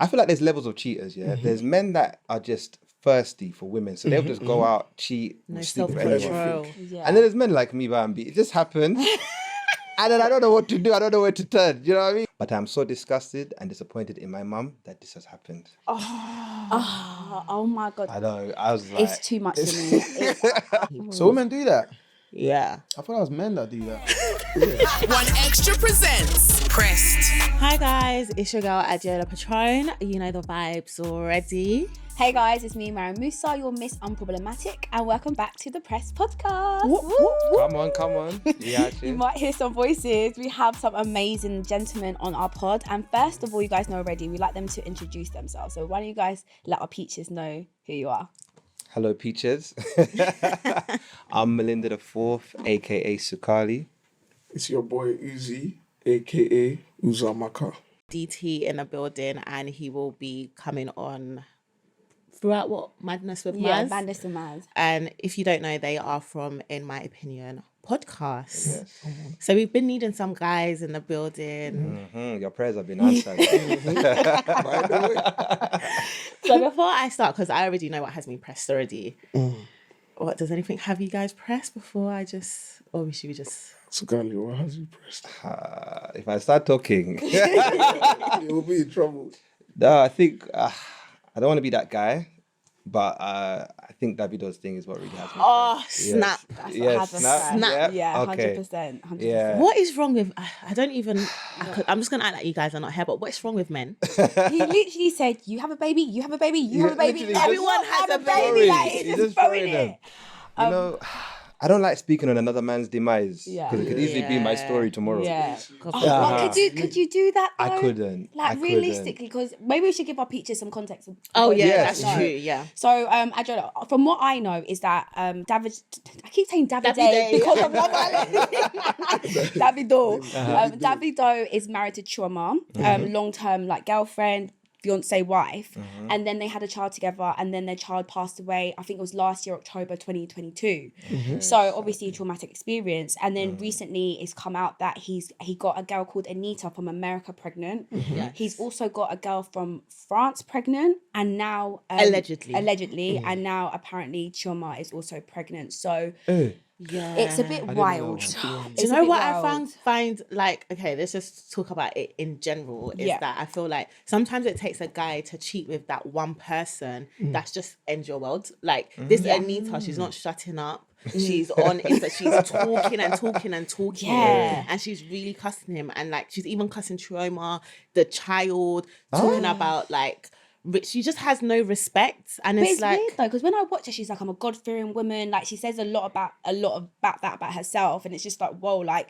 I feel like there's levels of cheaters, yeah? There's men that are just thirsty for women. So they'll just go out, cheat, sleep with anyone. Yeah. And then there's men like me, Bambi. It just happens. And then I don't know what to do. I don't know where to turn. You know what I mean? But I'm so disgusted and disappointed in my mum that this has happened. Oh my God. I know. I was like... It's too much for me. So women do that? Yeah. I thought it was men that do that. One Extra presents Pressed. Hi guys, it's your girl Adeola Patronne. You know the vibes already. Hey guys, it's me, Mariam Musa, your Miss Unproblematic, and welcome back to the Press Podcast. Come on. Yeah, you might hear some voices. We have some amazing gentlemen on our pod, and first of all, you guys know already, we like them to introduce themselves. So why don't you guys let our peaches know who you are? Hello, Peaches. I'm Melinda the Fourth, aka Sukali. It's your boy Uzi, aka Uzamaka. DT in the building, and he will be coming on throughout what? Madness with Maz? Yeah, Madness with Maz. And if you don't know, they are from, in my opinion, podcasts. Yes. So we've been needing some guys in the building. Your prayers have been answered. By the way. So before I start, because I already know what has me pressed already, what does anything have you guys pressed before I just, or should we just... So, Gali, what has you pressed? If I start talking... You'll be in trouble. No, I think... I don't want to be that guy, but I think Davido's thing is what really has me. Oh, pressed. snap. That's Yes, what has snap. Yeah, Okay. 100%. 100%. Yeah. What is wrong with... I don't even... I'm just going to act like you guys are not here, but what's wrong with men? He literally said, you have a baby, you have a baby, you have a baby. literally, everyone has a baby. Like, He's he's just just throwing throwing it. You know, I don't like speaking on another man's demise Yeah. because it could easily be my story tomorrow. Yeah. God, But could you do that though? I couldn't. Like realistically, because maybe we should give our peaches some context. Oh yeah, Yes. that's true. Yeah. So Adeola, from what I know is that David, I keep saying Davide Davide, because of Love Island. Davido. Davido is married to Chioma, long-term like girlfriend, fiance, wife, and then they had a child together, and then their child passed away. I think it was last year, October 2022. So obviously a traumatic experience. And then recently it's come out that he got a girl called Anita from America pregnant. Yes. He's also got a girl from France pregnant, and now allegedly, and now apparently Chioma is also pregnant. So Yeah. it's a bit wild. Do you know what I find like, okay, let's just talk about it in general, is that I feel like sometimes it takes a guy to cheat with that one person that's just end your world. Like this Anita, she's not shutting up. She's on Insta, she's talking and talking and talking. Yeah. And she's really cussing him. And like she's even cussing Chioma, the child, talking about like she just has no respect, and But it's like weird though, because when I watch her, she's like, I'm a God-fearing woman. Like she says a lot about that about herself, and it's just like, whoa, like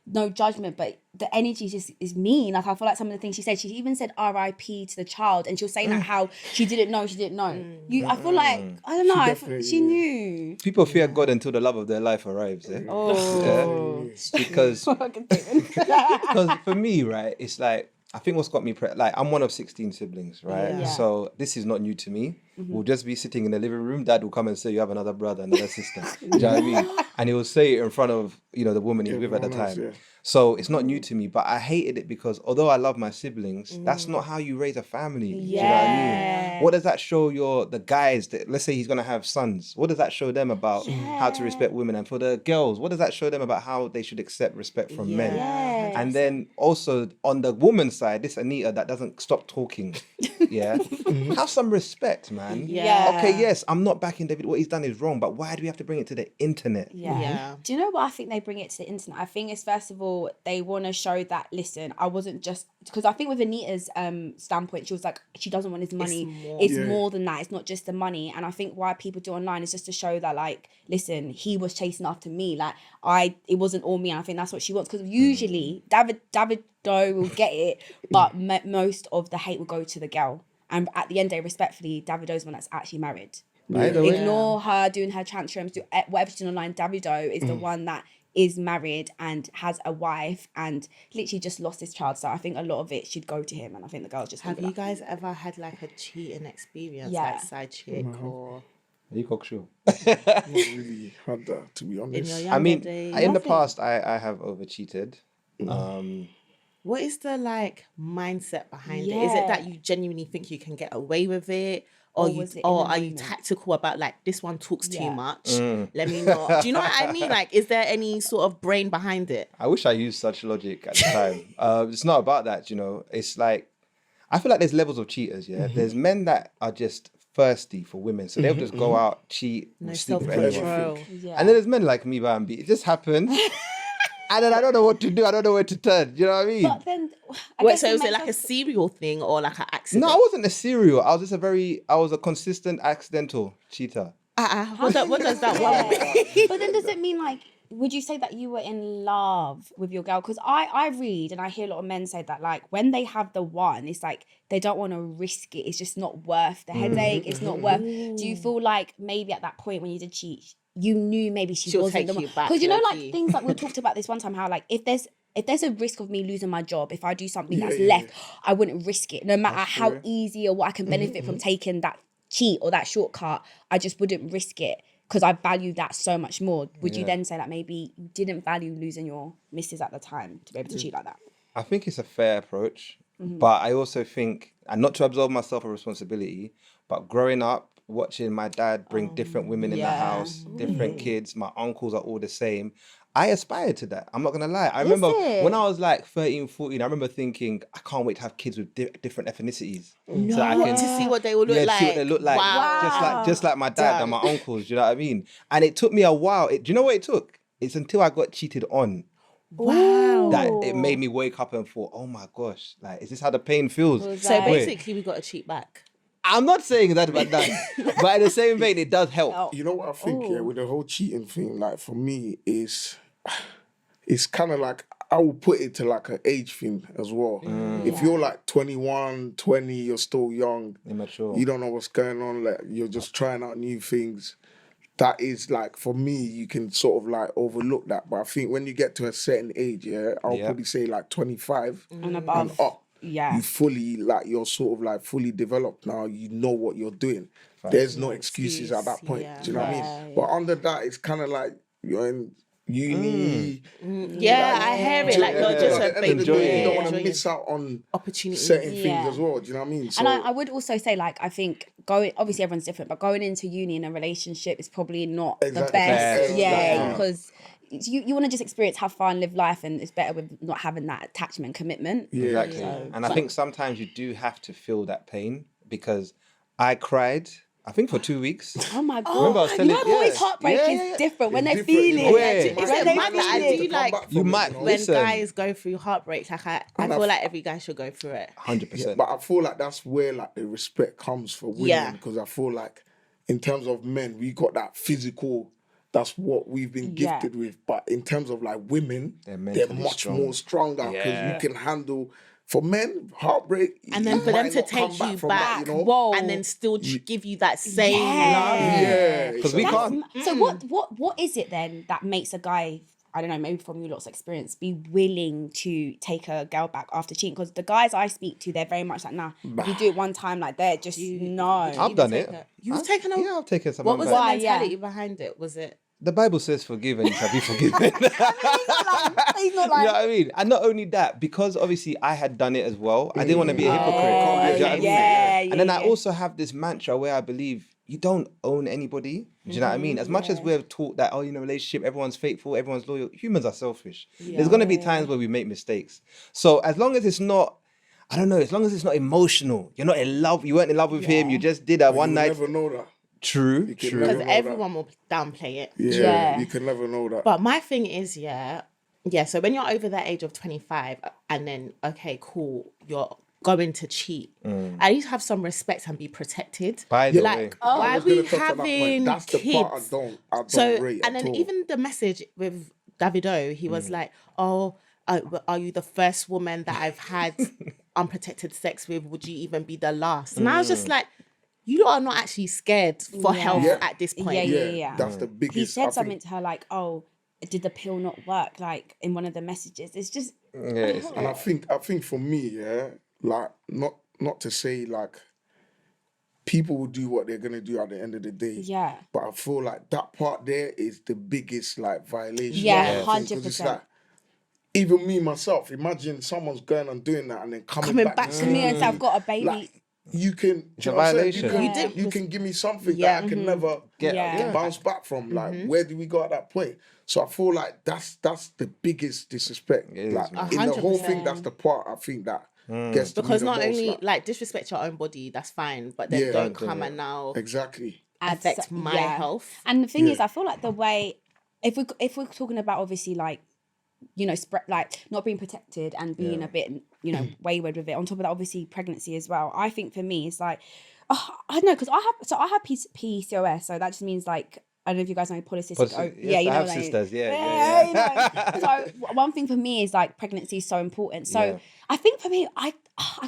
no judgment, but the energy just is mean. Like I feel like some of the things she said, she even said R.I.P. to the child, and she was saying like how she didn't know. I feel like I don't know. I feel, she knew. People fear God until the love of their life arrives. Oh, Because for me, right, it's like, I think what's got me, like, I'm one of 16 siblings, right? Yeah. So this is not new to me. We'll just be sitting in the living room. Dad will come and say, you have another brother, another sister. Do you know what I mean? And he will say it in front of, the woman he's with at the time. So it's not new to me, but I hated it because although I love my siblings, that's not how you raise a family. Do you know what I mean? What does that show the guys that, let's say he's going to have sons, what does that show them about how to respect women? And for the girls, what does that show them about how they should accept respect from men? And then also on the woman's side, this Anita that doesn't stop talking, have some respect, man. Yeah. Okay, yes, I'm not backing David. What he's done is wrong, but why do we have to bring it to the internet? Yeah. Do you know what I think they bring it to the internet? I think it's first of all, they want to show that, listen, I wasn't just, because I think with Anita's standpoint, she was like, she doesn't want his money. It's more than that. It's not just the money. And I think why people do online is just to show that, like, listen, he was chasing after me. Like, it wasn't all me. And I think that's what she wants. Because usually Davido will get it, but most of the hate will go to the girl. And at the end of the day, respectfully, Davido's one that's actually married. Ignore her doing her tantrums, do whatever she's doing online. Davido is the one that is married and has a wife and literally just lost his child. So I think a lot of it should go to him, and I think the girls just... Have you guys ever had like a cheating experience, like side chick or... Are you cocksure? Not really had that, to be honest. In your younger days? In the past, I have over cheated. what is the like mindset behind it? Is it that you genuinely think you can get away with it? Or are you tactical about like, this one talks too much, let me not. Do you know what I mean? Like, is there any sort of brain behind it? I wish I used such logic at the time. It's not about that, you know. It's like, I feel like there's levels of cheaters, yeah? There's men that are just thirsty for women. So they'll just go out, cheat, sleep with anyone. Yeah. And then there's men like me, Bambi. It just happened. And then I don't know what to do. I don't know where to turn. You know what I mean? But then, Wait, so was it like a serial thing or like an accident? No, I wasn't a serial. I was just I was a consistent accidental cheater. What does that one mean? But then does it mean like, would you say that you were in love with your girl? Because I read and I hear a lot of men say that like when they have the one, it's like they don't want to risk it. It's just not worth the headache. It's not worth. Do you feel like maybe at that point when you did cheat, you knew maybe she'll wasn't the one? Because you know, like things like we talked about this one time, how like if there's a risk of me losing my job, if I do something that's left, I wouldn't risk it. No matter how easy or what I can benefit from taking that cheat or that shortcut, I just wouldn't risk it because I value that so much more. Would you then say that maybe you didn't value losing your missus at the time to be able to cheat like that? I think it's a fair approach, but I also think, and not to absolve myself of responsibility, but growing up, watching my dad bring different women in the house, different kids, my uncles are all the same. I aspired to that. I'm not going to lie. I remember when I was like 13, 14, I remember thinking, I can't wait to have kids with different ethnicities. No. So that I can to see what they will look like. See what they look like. Wow. Just like my dad and my uncles, do you know what I mean? And it took me a while. Do you know what it took? It's until I got cheated on. Wow. That it made me wake up and thought, oh my gosh, like, is this how the pain feels? So basically we got to cheat back. I'm not saying that about that, but in the same vein, it does help. You know what I think, with the whole cheating thing, like for me, it's kind of like, I will put it to like an age thing as well. If you're like 21, 20, you're still young, immature, you don't know what's going on, like you're just trying out new things. That is like, for me, you can sort of like overlook that. But I think when you get to a certain age, I'll probably say like 25 and above. And up. Yeah. You fully, like, you're sort of like fully developed now. You know what you're doing. There's no excuses at that point. Do you know what I mean? But under that, it's kind of like you're in uni. Yeah, like, I hear it. Like, you're just a baby. You don't want to miss out on opportunities, certain things as well. Do you know what I mean? So, and I would also say, like, I think obviously everyone's different, but going into uni in a relationship is probably not the best. Because you want to just experience, have fun, live life, and it's better with not having that attachment commitment. Exactly. And I think sometimes you do have to feel that pain, because I cried, I think, for 2 weeks. Oh my God. Remember I was telling boys' heartbreak is different when they feel it. You might when listen. guys go through heartbreak, like I feel like every guy should go through it. 100%. Yeah, but I feel like that's where like the respect comes for women, because I feel like in terms of men, we got that physical. That's what we've been gifted with. But in terms of like women, they're much more stronger, because you can handle. For men, heartbreak, and then for them to take you back, and then still give you that same love. Yeah, because we can't. So what is it then that makes a guy, I don't know, maybe from your lot's experience, be willing to take a girl back after cheating? Because the guys I speak to, they're very much like, nah, you do it one time, like they're just no. I've done it. You've taken a... Yeah, I've taken some. What was the mentality behind it? Was it... The Bible says forgive and you shall be forgiven. He's not You know what I mean? And not only that, because obviously I had done it as well, I didn't want to be a hypocrite. You know what I mean? And then I also have this mantra where I believe you don't own anybody. Do you know what I mean? As much as we're taught that, relationship, everyone's faithful, everyone's loyal, humans are selfish. There's going to be times where we make mistakes. So as long as it's not, I don't know, as long as it's not emotional, you're not in love, you weren't in love with him, you just did that one night. You never know that. True. Because everyone will downplay it. Yeah, you can never know that. But my thing is, so when you're over that age of 25 and then, okay, cool, you're going to cheat, at least have some respect and be protected. By the way. Why are we having That's kids? the part I don't rate and then even the message with Davido, he was like, are you the first woman that I've had unprotected sex with? Would you even be the last? And I was just like, you are not actually scared for health at this point. Yeah. That's the biggest. He said something to her like, "Oh, did the pill not work?" Like in one of the messages. It's just. And I think for me, like not to say like people will do what they're gonna do at the end of the day. Yeah. But I feel like that part there is the biggest like violation. Yeah, 100%. even me myself, imagine someone's going and doing that and then coming back to me and say, I've got a baby. Like, you can, It's a violation. You can give me something that I can never bounce back from. Like, where do we go at that point? So I feel like that's the biggest disrespect. Like, in the whole thing, that's the part I think that gets to me because the not most, only like disrespect your own body, that's fine, but then don't come and now affect my health. And the thing is, I feel like the way if we're talking about obviously like, you know, like not being protected and being a bit, you know, wayward with it. On top of that, obviously pregnancy as well. I think for me, it's like, I don't know, because I have PCOS, so that just means like, I don't know if you guys know polycystic. Yes, you know, I have like, sisters. You know. So one thing for me is like pregnancy is so important. So I think for me, I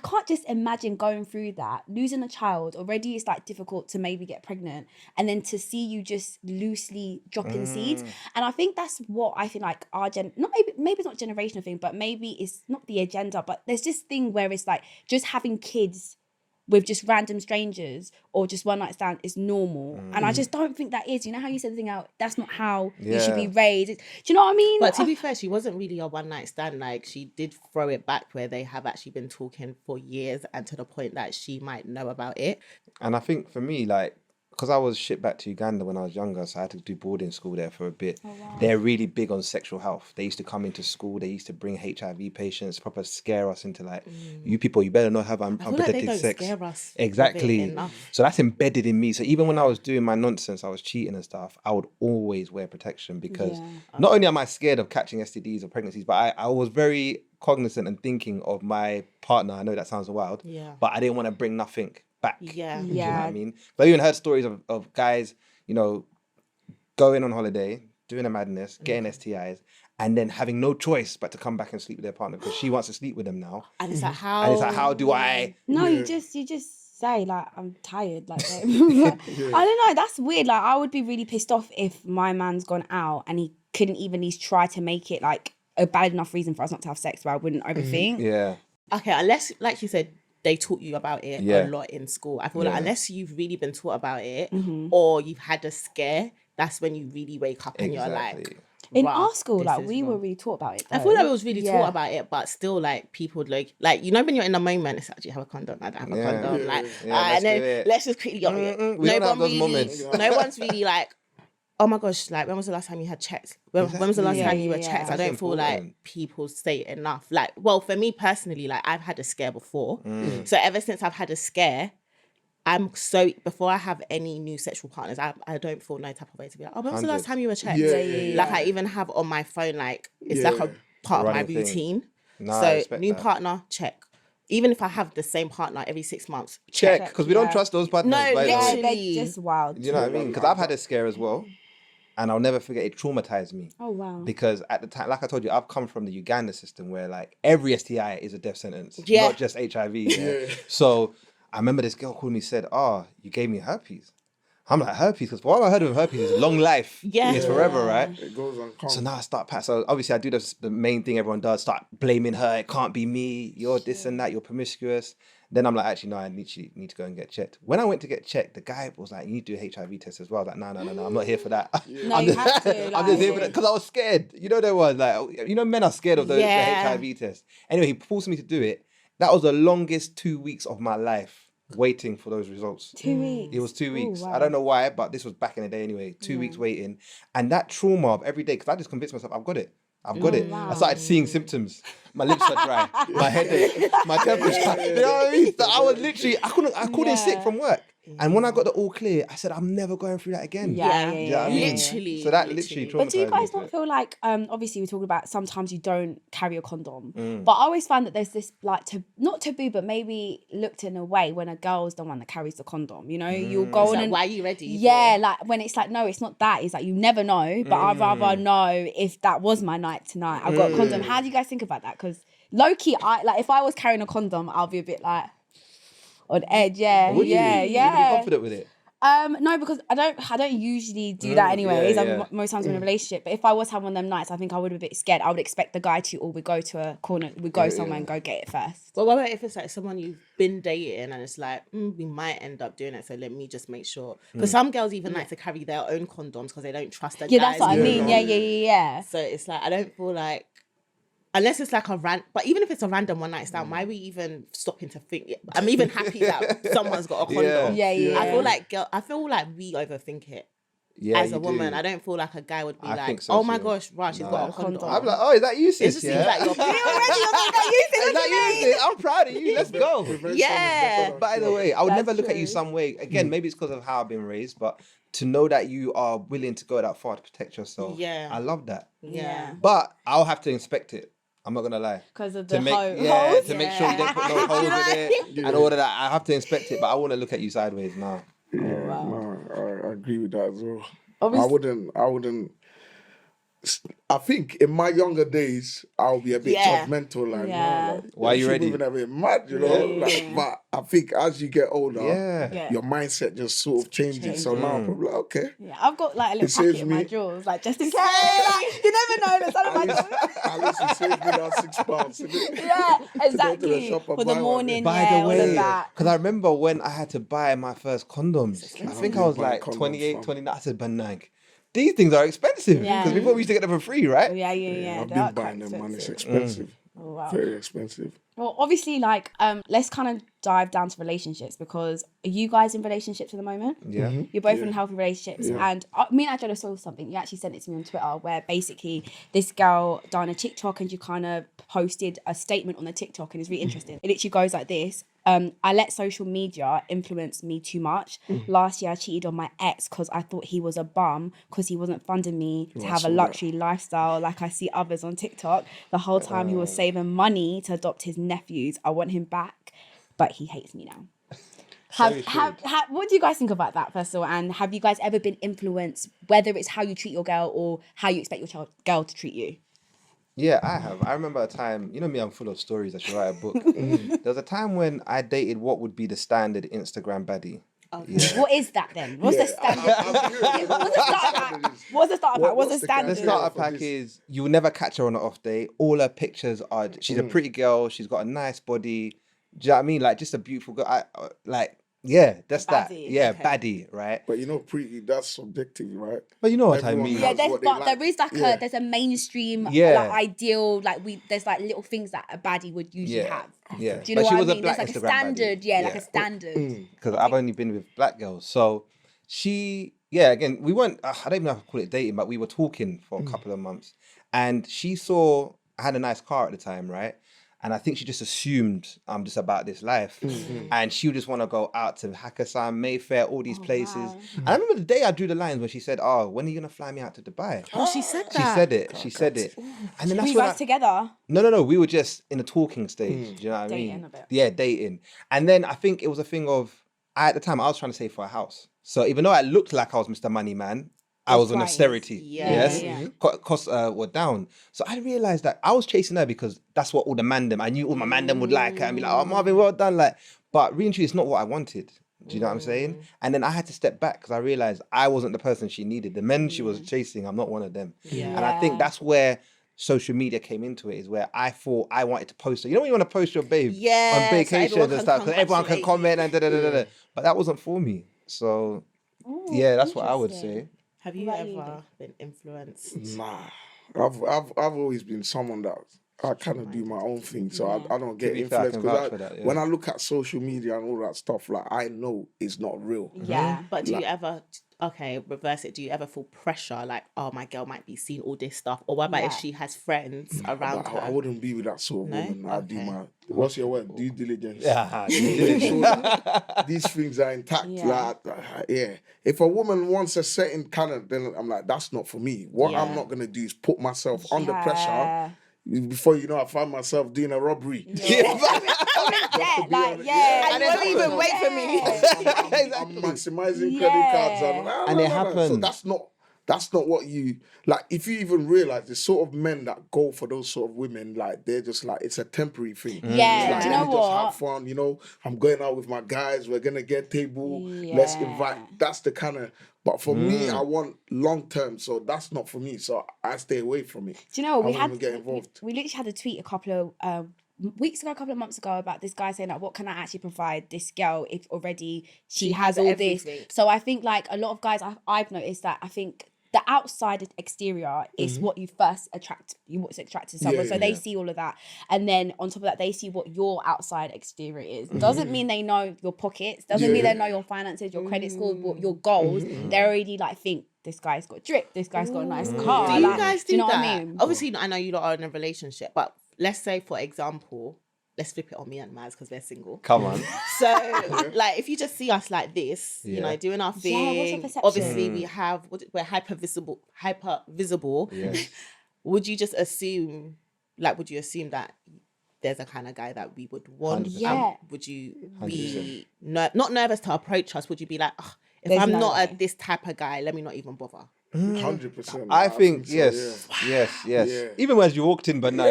can't just imagine going through that, losing a child. Already it's like difficult to maybe get pregnant, and then to see you just loosely dropping seeds. And I think that's what I feel like our maybe it's not a generational thing, but maybe it's not the agenda. But there's this thing where it's like just having kids with just random strangers or just one night stand is normal. And I just don't think that is. You know how you said the thing out, that's not how you should be raised. Do you know what I mean? But to be fair, she wasn't really a one night stand. Like, she did throw it back where they have actually been talking for years and to the point that she might know about it. And I think for me, like, because I was shipped back to Uganda when I was younger, so I had to do boarding school there for a bit. Oh, wow. They're really big on sexual health. They used to come into school. They used to bring HIV patients, proper scare us into like, you people, you better not have unprotected sex. Scare us exactly. So that's embedded in me. So even when I was doing my nonsense, I was cheating and stuff, I would always wear protection because not only am I scared of catching STDs or pregnancies, but I was very cognizant and thinking of my partner. I know that sounds wild, but I didn't want to bring nothing back. Do you know what I mean? But I even heard stories of guys, you know, going on holiday, doing a madness, getting STIs, and then having no choice but to come back and sleep with their partner because she wants to sleep with them now. And it's like, how do I? No, you just say like, I'm tired. Like, I don't know. That's weird. Like, I would be really pissed off if my man's gone out and he couldn't even at least try to make it like a bad enough reason for us not to have sex where I wouldn't overthink. Okay, unless, like you said, they taught you about it a lot in school. I feel like unless you've really been taught about it or you've had a scare, that's when you really wake up and you're like... In our school, like, we were really taught about it, though. I feel like it was really taught about it, but still, like, people would like, you know, when you're in the moment, it's like, do you have a condom? I don't have a condom. Like, and then let's just quickly... No one's really like, oh my gosh, like, when was the last time you had checks? When was the last time you were checked? I don't feel like people say it enough. Like, well, for me personally, like, I've had a scare before. So ever since I've had a scare, before I have any new sexual partners, I don't feel no type of way to be like, oh, when was the last time you were checked? Like, I even have on my phone, like, it's like a part of my routine. So new partner, check. Even if I have the same partner every 6 months, check. Because we don't trust those partners. No, literally. They're just wild. Do you know what I mean? Because I've had a scare as well. And I'll never forget, it traumatized me. Oh, wow. Because at the time, like I told you, I've come from the Uganda system where like every STI is a death sentence, not just HIV. So I remember this girl called me and said, you gave me herpes. I'm like, herpes? Because what I heard of herpes is long life. It's forever, right? It goes on. So now I start so obviously I do the main thing everyone does, start blaming her. It can't be me. You're this and that. You're promiscuous. Then I'm like, actually, no, I need to go and get checked. When I went to get checked, the guy was like, you need to do a HIV test as well. I was like, no, I'm not here for that. No, you have to. I'm just here for that because I was scared. You know, there was like, you know, men are scared of the HIV test. Anyway, he forced me to do it. That was the longest 2 weeks of my life waiting for those results. 2 weeks? It was 2 weeks. Ooh, wow. I don't know why, but this was back in the day anyway. 2 weeks waiting. And that trauma of every day, because I just convinced myself, I've got it. Wow. I started seeing symptoms. My lips were dry, my headache, my temperature. You know what I mean? So I was literally, I called in sick from work. And when I got the all clear, I said, I'm never going through that again. Literally. So that literally traumatized me. But do you guys not feel like, obviously we're talking about sometimes you don't carry a condom, but I always find that there's this like, not taboo, but maybe looked in a way when a girl's the one that carries the condom, you know? You'll go on like, and... why are you ready? Yeah, like when it's like, no, it's not that. It's like, you never know, but I'd rather know if that was my night tonight. I've got a condom. How do you guys think about that? Because low-key, if I was carrying a condom, I'll be a bit like... on edge, Would you be confident with it? No, because I don't usually do that anyways. Most times I'm in a relationship. But if I was having one of them nights, I think I would be a bit scared. I would expect the guy to, we go to a corner, we go somewhere and go get it first. But what about if it's like someone you've been dating and it's like, we might end up doing it, so let me just make sure. Because some girls even like to carry their own condoms because they don't trust the guys. Yeah, that's what I mean. Yeah. So it's like, I don't feel like Unless it's like but even if it's a random one night stand, why are we even stopping to think? I'm even happy that someone's got a condom. Yeah. I feel like we overthink it. Yeah, As a woman, do. I don't feel like a guy would be I like, think so "Oh my too. gosh, right, she's got a condom." I'm like, oh, is that you, It sis? just Yeah. seems like you're Is that you, sis? I'm proud of you. Let's go. Yeah. By the way, I would That's never look at you true. some way. Again, maybe it's because of how I've been raised, but to know that you are willing to go that far to protect yourself, Yeah. I love that. Yeah. But I'll have to inspect it. I'm not gonna lie. Because of To the make holes. to make sure you don't put no holes in it and all of that. I have to inspect it, but I want to look at you sideways now. Yeah, no, I agree with that as well. Obviously- I wouldn't. I think in my younger days, I'll be a bit judgmental. Like, Yeah. Why are you she's ready? moving a bit mad, you know. Like, but I think as you get older, Yeah. your mindset just sort of changes. So now I'm probably like, okay. Yeah, I've got like a little saves packet in my me- drawers, like just in case. Like, you never know. That's out of my At least it saved me that £6. Yeah, To go to the exactly. shop and For the buy one. morning, By yeah, the all of way, that. because I remember when I had to buy my first condoms, I think I was buying like condoms 28, from? 29. I said, Banang, these things are expensive. Because Yeah. before we used to get them for free, right? Yeah. I've they are been buying quite them, man. It's expensive. expensive. Oh, wow. Very expensive. Well, obviously, like, let's kind of dive down to relationships because are you guys in relationships at the moment? Yeah. You're both in healthy relationships, and me and Adeola saw something. You actually sent it to me on Twitter, where basically this girl done a TikTok and you kind of posted a statement on the TikTok, and it's really interesting. It literally goes like this: I let social media influence me too much. Last year, I cheated on my ex because I thought he was a bum because he wasn't funding me to have a luxury lifestyle like I see others on TikTok. The whole time he was saving money to adopt his nephews. I want him back, but he hates me now. What do you guys think about that, first of all? And have you guys ever been influenced, whether it's how you treat your girl or how you expect your girl to treat you? Yeah, I have. I remember a time, you know me, I'm full of stories. I should write a book. There was a time when I dated what would be the standard Instagram baddie. Okay. Yeah. What is that then? What's the standard? What's the starter pack? What's the standard? The starter pack is you will never catch her on an off day. All her pictures are, she's a pretty girl. She's got a nice body. Do you know what I mean? Like, just a beautiful girl. Yeah, that's that. Yeah, okay. Baddie, right? But you know, pretty, that's subjective, right? But you know what I mean. Yeah, there is like there's a mainstream like ideal, there's like little things that a baddie would usually have. Yeah. Do you know what I mean? There's like a standard, like a standard. Because I've only been with black girls. So again, we weren't, I don't even know how to call it dating, but we were talking for a couple of months. And she saw, I had a nice car at the time, right? And I think she just assumed I'm just about this life. And she would just want to go out to Hakkasan, Mayfair, all these places. Wow. And I remember the day I drew the lines when she said, oh, when are you going to fly me out to Dubai? Oh, she said that? She said it. And then that's you guys together? No. We were just in a talking stage. Do you know what I mean? Dating a bit. Yeah, dating. And then I think it was a thing of, at the time, I was trying to save for a house. So even though I looked like I was Mr. Money Man, I was on austerity. Yes. Costs were down. So I realized that I was chasing her because that's what all the mandem, I knew all my mandem would like her and be like, oh, Marvin, well done. But really, it's not what I wanted. Do you know what I'm saying? And then I had to step back because I realized I wasn't the person she needed. The men she was chasing, I'm not one of them. And I think that's where social media came into it, is where I thought I wanted to post her. You know when you want to post your babe on vacations and stuff, because everyone can comment and da-da-da-da-da. But that wasn't for me. So that's what I would say. Have you ever been influenced? Nah, I've always been someone that I kind of do my own thing, so I don't get influenced. Because when I look at social media and all that stuff, like I know it's not real. Yeah, but do you ever? Okay, reverse it. Do you ever feel pressure, like, oh, my girl might be seeing all this stuff, or what about if she has friends around her? I wouldn't be with that sort of woman. I do my what's your word? Due diligence. Yeah, these things are intact. If a woman wants a certain kind then I'm like, that's not for me. What I'm not gonna do is put myself under pressure. Before you know, I find myself doing a robbery. And they won't even wait for me. I'm maximizing credit cards, and it happens. So that's not what you like. If you even realize the sort of men that go for those sort of women, like they're just like it's a temporary thing. Yeah, like, do you know what? Just have fun. You know, I'm going out with my guys. We're gonna get table. Let's invite. That's the kind of. But for me, I want long term, so that's not for me. So I stay away from it. Do you know we get involved? We literally had a tweet a couple of weeks ago, a couple of months ago, about this guy saying, like, what can I actually provide this girl if already she has all everything. This? So I think like a lot of guys, I've noticed that I think the outside exterior is what you first what's attracted to someone. So they see all of that. And then on top of that, they see what your outside exterior is. Doesn't mean they know your pockets. Doesn't mean they know your finances, your credit score, your goals. They already like think, this guy's got drip, this guy's got a nice car. Do you guys do you know that? what I mean? Obviously, I know you lot are in a relationship, but let's say, for example, let's flip it on me and Maz because we're single. Come on. So, like, if you just see us like this, you know, doing our thing, what's your perception? obviously we're hyper visible. Yeah. Would you just assume, like, would you assume that there's a kind of guy that we would want? 100%. Yeah. Would you 100%. be not nervous to approach us? Would you be like, oh, if There's I'm no not way. this type of guy, let me not even bother? 100%. I think so, yes. Yeah. Even when you walked in, but now,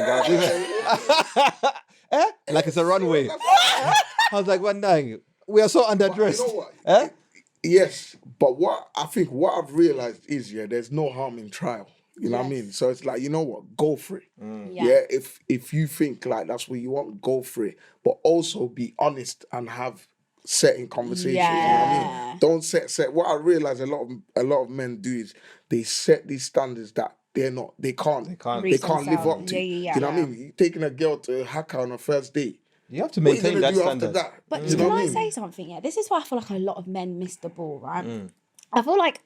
like it's a runway. I was like, one day we are so underdressed. You know what? Yes, but what I've realized is, there's no harm in trial. You know what I mean? So it's like, you know what? Go for it. Yeah. If you think like that's what you want, go for it. But also be honest and have certain conversations. You know what I mean? Don't set. What I realize a lot of men do is they set these standards that they can't live up to. You know what I mean? You're taking a girl to a hacker on a first date. You have to What are you maintain gonna that do standard. after that? But You know can what I mean? say something? Yeah, this is why I feel like a lot of men miss the ball, right? I feel like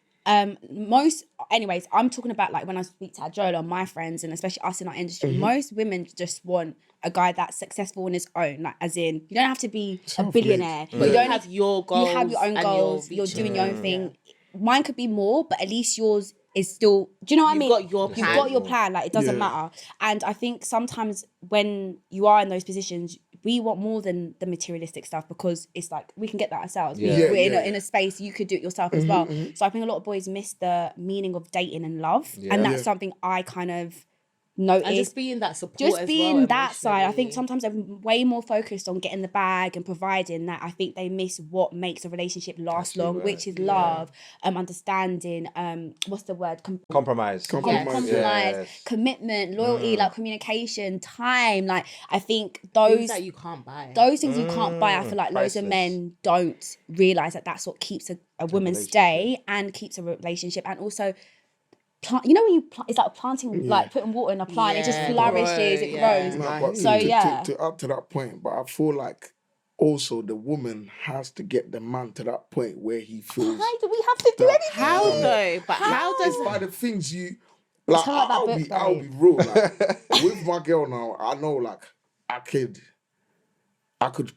anyways, I'm talking about like when I speak to Adeola, my friends, and especially us in our industry, most women just want a guy that's successful on his own. Like, as in, you don't have to be a billionaire, but you don't have your goals. You have your own goals. You're doing your own thing. Mine could be more, but at least yours is still. Do you know what I mean? You've got your plan. Like, it doesn't matter. And I think sometimes when you are in those positions, we want more than the materialistic stuff because it's like we can get that ourselves. We're in a space, you could do it yourself as well. So I think a lot of boys miss the meaning of dating and love, and that's something I kind of noticed. And just being that support, just as being well, that side. I think emotionally. sometimes they're way more focused on getting the bag and providing that. I think they miss what makes a relationship last long, which is love, understanding. What's the word? Compromise. Commitment, loyalty, like communication, time. Like, I think those things that you can't buy. Those things you can't buy. I feel like loads of men don't realize that that's what keeps a woman stay and keeps a relationship, and also. You know when you it's like planting, like putting water in a plant, it just flourishes, it grows. No, but So to add to that point, but I feel like also the woman has to get the man to that point where he feels. Why do we have to do anything? How though? But how does It's by the things you like? Tell her that I'll be real. Like, with my girl now, I know like I could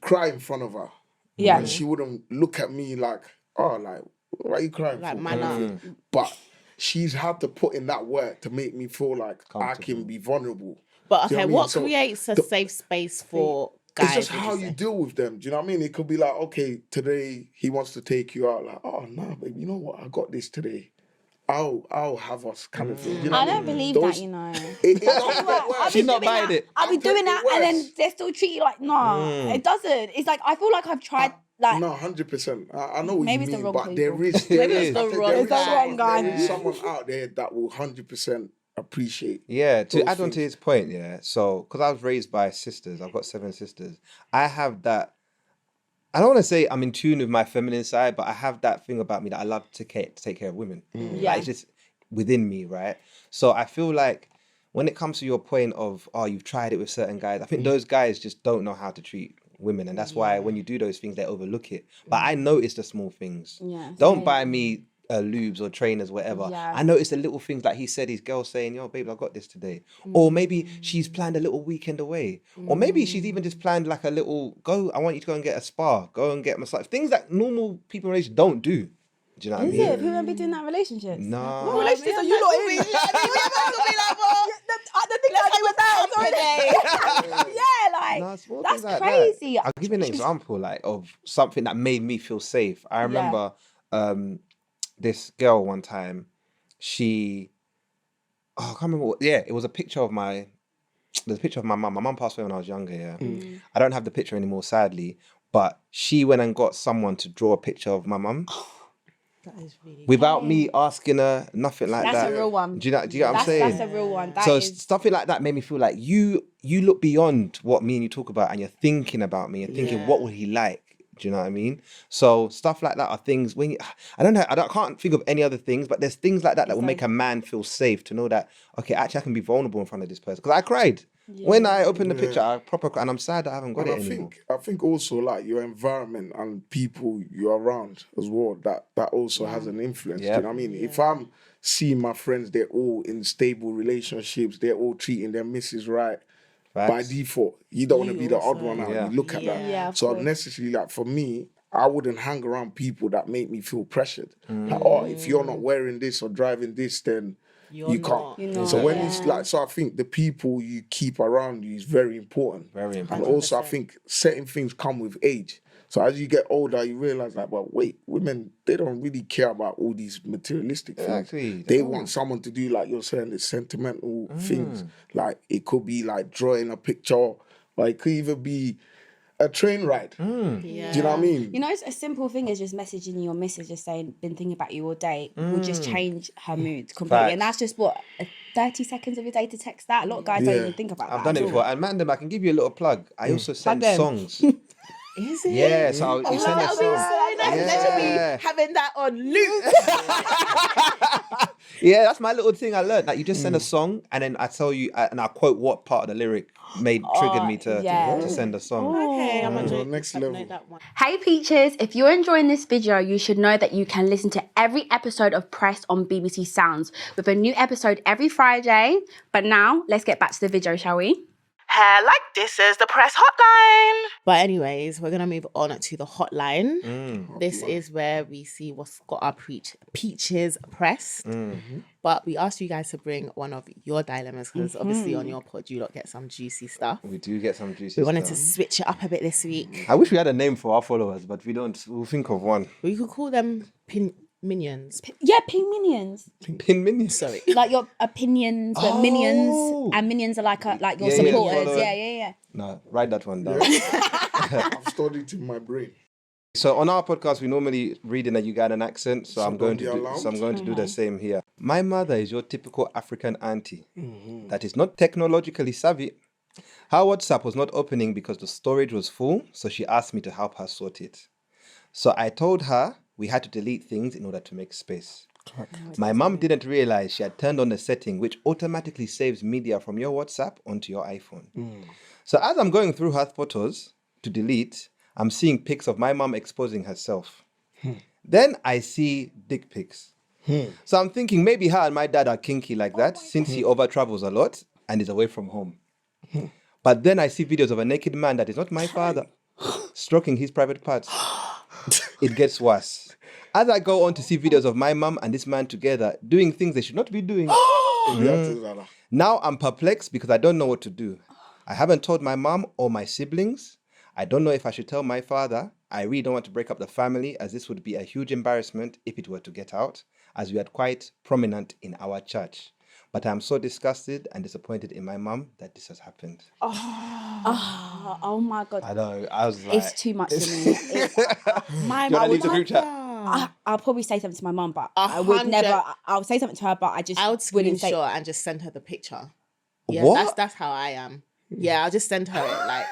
cry in front of her, and she wouldn't look at me like, oh, like why are you crying? like for? man up? But she's had to put in that work to make me feel like I can be vulnerable. But Do you okay, know what I mean? what So creates a safe space for guys? It's just how you deal with them. Do you know what I mean? It could be like, okay, today he wants to take you out. Like, oh no, baby, you know what? I got this today. I'll have us kind of thing. You know I what don't mean? believe Those- that, you know. It doesn't work. She's not buying it. I'll be doing that, and then they still treat you like, nah, it doesn't. It's like, I feel like I've tried, like, No, 100%. I know what Maybe you it's the mean, wrong but people. there is Maybe it's the I think wrong there is guy. someone- guy. There is someone out there that will 100% appreciate. Yeah, to those add on to things. his point, so because I was raised by sisters, I've got 7 sisters. I have that. I don't want to say I'm in tune with my feminine side, but I have that thing about me that I love to take care of women. Like, it's just within me, right? So I feel like when it comes to your point of, oh, you've tried it with certain guys, I think those guys just don't know how to treat women, and that's why when you do those things, they overlook it. But I notice the small things. Yeah, Don't buy me lubes or trainers, whatever. Yeah. I noticed the little things, like he said, his girl saying, yo, babe, I got this today. Or maybe she's planned a little weekend away. Or maybe she's even just planned like a little, I want you to go and get a spa, go and get a massage. Things that normal people in relation don't do. Do you know what I mean? Is it? Who won't be doing that in relationships? No. What relationships are you lot in? The thing I do with that, yeah, like, No, small that's things like crazy. that. I'll give you an example, like, of something that made me feel safe. I remember this girl one time, I can't remember it was a picture of there's a picture of my mum. My mum passed away when I was younger, I don't have the picture anymore, sadly, but she went and got someone to draw a picture of my mum. That is really Without me asking her, nothing like that. That's a real one. Do you get what I'm saying? That's a real one. That So is... something like that made me feel like you look beyond what me and you talk about, and you're thinking about me and thinking, what would he like? Do you know what I mean? So stuff like that are things when I can't think of any other things, but there's things like that that will make a man feel safe to know that, okay, actually I can be vulnerable in front of this person. Because I cried. When I opened the picture, I proper cried, and I'm sad I haven't got it anymore. I think also like your environment and people you're around as well, that also has an influence. Do you know what I mean? If I'm seeing my friends, they're all in stable relationships, they're all treating their missus right. Facts. By default, you don't want to be the odd one out. You look at that. Yeah, so necessarily, like for me, I wouldn't hang around people that make me feel pressured. Like, oh, if you're not wearing this or driving this, then you can't. So when it's like, so I think the people you keep around you is very important. Very important. And also, I think certain things come with age. So as you get older, you realize like, well, wait, women, they don't really care about all these materialistic things. Exactly. They want someone to do, like you're saying, the sentimental things. Like it could be like drawing a picture, or it could even be a train ride. Do you know what I mean? You know, it's a simple thing is just messaging your missus, just saying, been thinking about you all day, will just change her mood completely. Facts. And that's just 30 seconds of your day to text that. A lot of guys don't even think about that. I've done it before. And man, I can give you a little plug. I also send songs. Is it? Yeah, so you send a song. So nice. They should be having that on loop. Yeah, that's my little thing I learned. Like you just send a song, and then I tell you, and I quote what part of the lyric triggered me to send a song. Okay, I'm So next level. that one. Hey Peaches, if you're enjoying this video, you should know that you can listen to every episode of Pressed on BBC Sounds with a new episode every Friday. But now, let's get back to the video, shall we? This is the press hotline. But anyways, we're gonna move on to the hotline. This is where we see what's got our peaches pressed. But we asked you guys to bring one of your dilemmas because obviously on your pod you lot get some juicy stuff. We do get some juicy We wanted stuff. to switch it up a bit this week. I wish we had a name for our followers, but we don't. We'll think of one. We could call them minions. Yeah, ping minions. Pin minions. Sorry. Like your opinions, but minions. And minions are like your supporters. followers. Yeah. No, write that one down. I've stored it in my brain. So on our podcast, we normally read in a Ugandan accent. So I'm going don't to be do. alarmed. So I'm going to do the same here. My mother is your typical African auntie that is not technologically savvy. Her WhatsApp was not opening because the storage was full, so she asked me to help her sort it. So I told her we had to delete things in order to make space. My mum didn't realize she had turned on the setting which automatically saves media from your WhatsApp onto your iPhone. So as I'm going through her photos to delete, I'm seeing pics of my mum exposing herself. Then I see dick pics. So I'm thinking maybe her and my dad are kinky like that since he over travels a lot and is away from home. But then I see videos of a naked man that is not my father stroking his private parts. It gets worse. As I go on to see videos of my mum and this man together doing things they should not be doing. Now I'm perplexed because I don't know what to do. I haven't told my mum or my siblings. I don't know if I should tell my father. I really don't want to break up the family as this would be a huge embarrassment if it were to get out, as we are quite prominent in our church. But I'm so disgusted and disappointed in my mum that this has happened. Oh my God. I know. I was like... It's too much for me. My mum. Do you want to leave the group chat? I'll probably say something to my mum, but I would never. I'll say something to her, but I would wouldn't say. screenshot and just send her the picture. Yeah, What? that's how I am. Yeah, I'll just send her it like.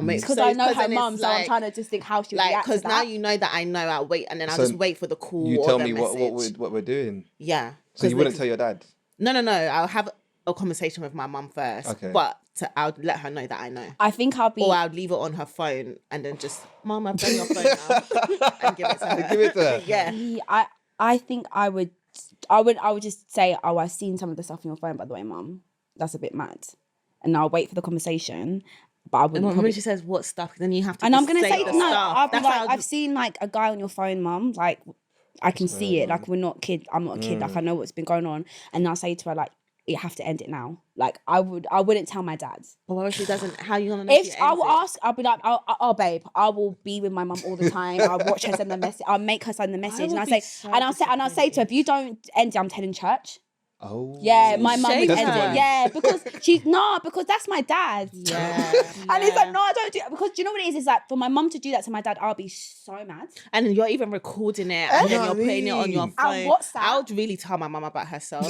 Because I know her mum, so I'm trying to just think how she would react to that. Because now you know that I know, I'll wait and then I'll So just wait for the call. You or tell the me message. what we're doing. Yeah. So you wouldn't tell your dad? No. I'll have a conversation with my mum first. Okay. But I'll let her know that I know. I think I'll be. Or I'll leave it on her phone and then just, Mum, I've done your phone now, and give it to her. Give it to her. Yeah. I think I would just say, oh, I've seen some of the stuff on your phone, by the way, Mum. That's a bit mad. And I'll wait for the conversation. But I wouldn't. When she says what stuff, then you have to. And I'm gonna say the no. stuff. I'll be That's like, how I've seen like a guy on your phone, Mum. Like, I can see it. Like, we're not kid. I'm not a kid. Like, I know what's been going on. And I'll say to her, like, you have to end it now. Like, I wouldn't tell my dad. Well, if she doesn't, how are you gonna know? If I will ask, I'll be like, oh babe, I will be with my mum all the time. I'll watch her send the message. I'll make her send the message, and I'll say to her, if you don't end it, I'm telling church. Oh. Yeah, my mum Shame would end her. it. Yeah, because that's my dad. Yeah. And it's like, no, I don't do it. Because do you know what it is? It's like, for my mum to do that to my dad, I'll be so mad. And then you're even recording it, and then you're putting it on your phone. And WhatsApp. I would really tell my mum about herself.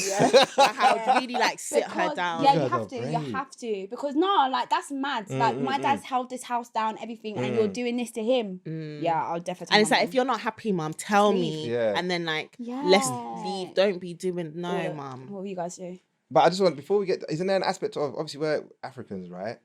Like, I would really like sit her down. Yeah, You you guys have are to. brave. You have to. Because no, like, that's mad. Like, my dad's held this house down, everything, and you're doing this to him. Yeah, I'll definitely tell And it's my like, mum. if you're not happy, mum, tell me. Yeah. And then like, Yeah. let's leave. Don't be doing mum. What will you guys do? But I just want, before we get, isn't there an aspect of, obviously we're Africans, right?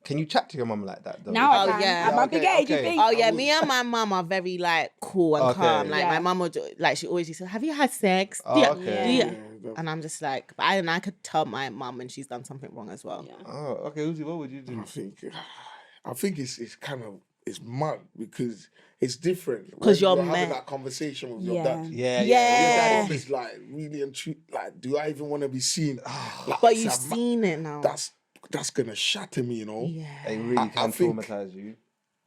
Can you chat to your mum like that though? Now I Oh, can. yeah. At my big age, you okay. think? Oh yeah, me and my mum are very like cool and Okay. calm. Like Yeah. my mum would like, she always used to, have you had sex? Oh, Yeah. okay. Yeah. And I'm just like, but I could tell my mum when she's done something wrong as well. Yeah. Oh, okay, Uzi, what would you do? I think it's kind of it's mad because it's different. 'Cause when you're having men. that conversation with your Yeah. dad. Yeah, Your Yeah. dad is like really and true. Like, do I even want to be seen? Like, But it's you've a ma- seen it now. that's gonna shatter me, you know. Yeah. They really I can think- traumatize you.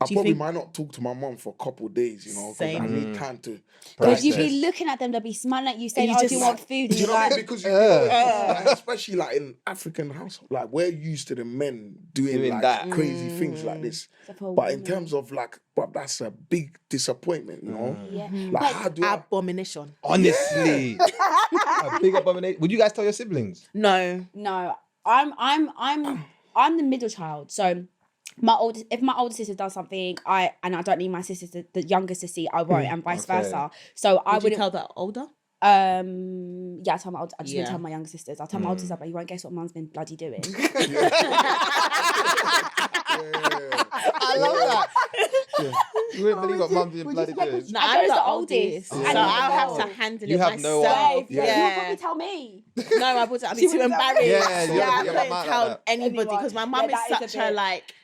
I Do you probably think- might not talk to my mom for a couple of days, you know, because I Same. need time to. Because you'd process. be looking at them, they'll be smiling at you, saying, you "Oh, just do you want food?" Do And you you're know what I like, mean? Because like, especially like in African household, like we're used to the men doing like that. crazy things like this. Except for But in women. terms of like, but that's a big disappointment, you know. Yeah. Like, how do I? Abomination. Honestly. A big abomination. Would you guys tell your siblings? No. No, I'm the middle child, so if my older sister does something, I don't need my sisters, the youngest, to see, I won't, and vice Okay. versa. So I Would you wouldn't. tell the older? Yeah, I tell my older. I just Yeah. wouldn't tell my younger sisters. I'll tell my older sister, but you won't guess what mum's been bloody doing. I love that. You wouldn't believe what mum's been bloody doing. No, I I'm was the the oldest. oldest. So And I'll have you're to the handle You it have no myself. one- Yeah, you'll probably tell me. No, I wouldn't. I'd be She too wouldn't tell embarrassed. me. Yeah, you're I not couldn't like tell that. anybody because my mum that is is a such a bit- like,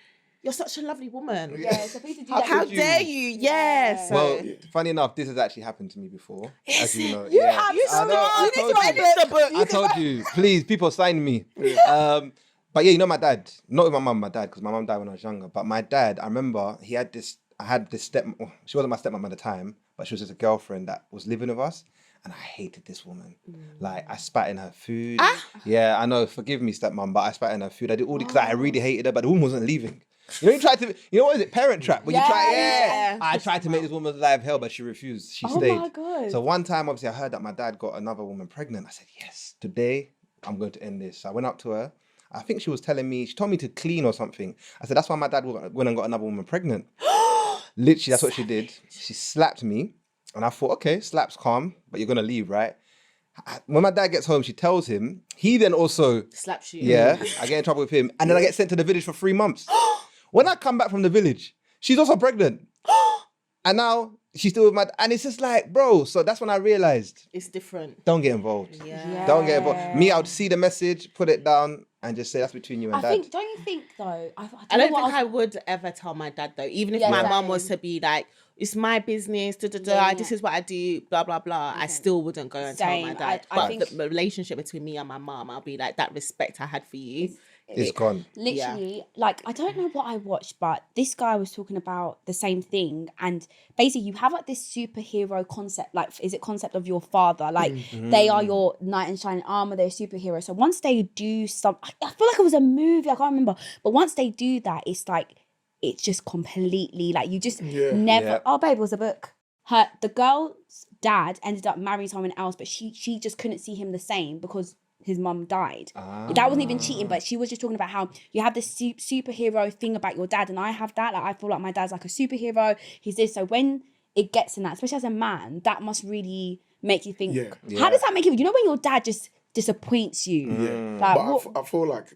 you're such a lovely woman. Yeah, so please do How that. How could you? dare you? Yeah. So. Well, funny enough, this has actually happened to me before. As you know. You yeah. have You I know, I need told to you. write the book. I told you, please, people sign me. But yeah, you know my dad, not with my mum, my dad, because my mum died when I was younger. But my dad, I remember I had this she wasn't my stepmom at the time, but she was just a girlfriend that was living with us. And I hated this woman. Like, I spat in her food. Yeah, I know, forgive me, stepmom, but I spat in her food. I did all because I really hated her, but the woman wasn't leaving. You know, what is it? Parent trap. When you try, Yeah. I tried to make this woman's life hell, but she refused. She Oh stayed. my God. So one time, obviously, I heard that my dad got another woman pregnant. I said, yes, today I'm going to end this. So I went up to her. I think she was telling me, she told me to clean or something. I said, that's why my dad went and got another woman pregnant. Literally, that's what she did. She slapped me. And I thought, okay, slap's calm, but you're going to leave, right? When my dad gets home, she tells him. He then also, Slaps you. yeah, I get in trouble with him. And then I get sent to the village for 3 months. When I come back from the village, she's also pregnant. And now she's still with and it's just like, bro. So that's when I realized, It's different. don't get involved. Yeah. Don't get involved. Me, I would see the message, put it down, and just say that's between you and I dad. think, don't you think though? I I don't know what think I would ever tell my dad though, even if Yeah, my same. mum was to be like, it's my business, Yeah. this is what I do, blah, blah, blah. I still wouldn't go and tell my Same. dad. I But think- the relationship between me and my mum, I'll be like, that respect I had for you. It's gone. Literally, like, I don't know what I watched, but this guy was talking about the same thing. And basically, you have like this superhero concept, like, is it concept of your father? Like, they are your knight in shining armor, they're a superhero. So once they do I feel like it was a movie, I can't remember. But once they do that, it's like, it's just completely, like, you just never, Yeah. oh, babe, it was a book. The girl's dad ended up marrying someone else, but she just couldn't see him the same because his mum died. That wasn't even cheating, but she was just talking about how you have this superhero thing about your dad, and I have that. Like, I feel like my dad's like a superhero. He's this. So when it gets in that, especially as a man, that must really make you think. Yeah. How does that make you? You know when your dad just disappoints you? Yeah. Like, But I feel like,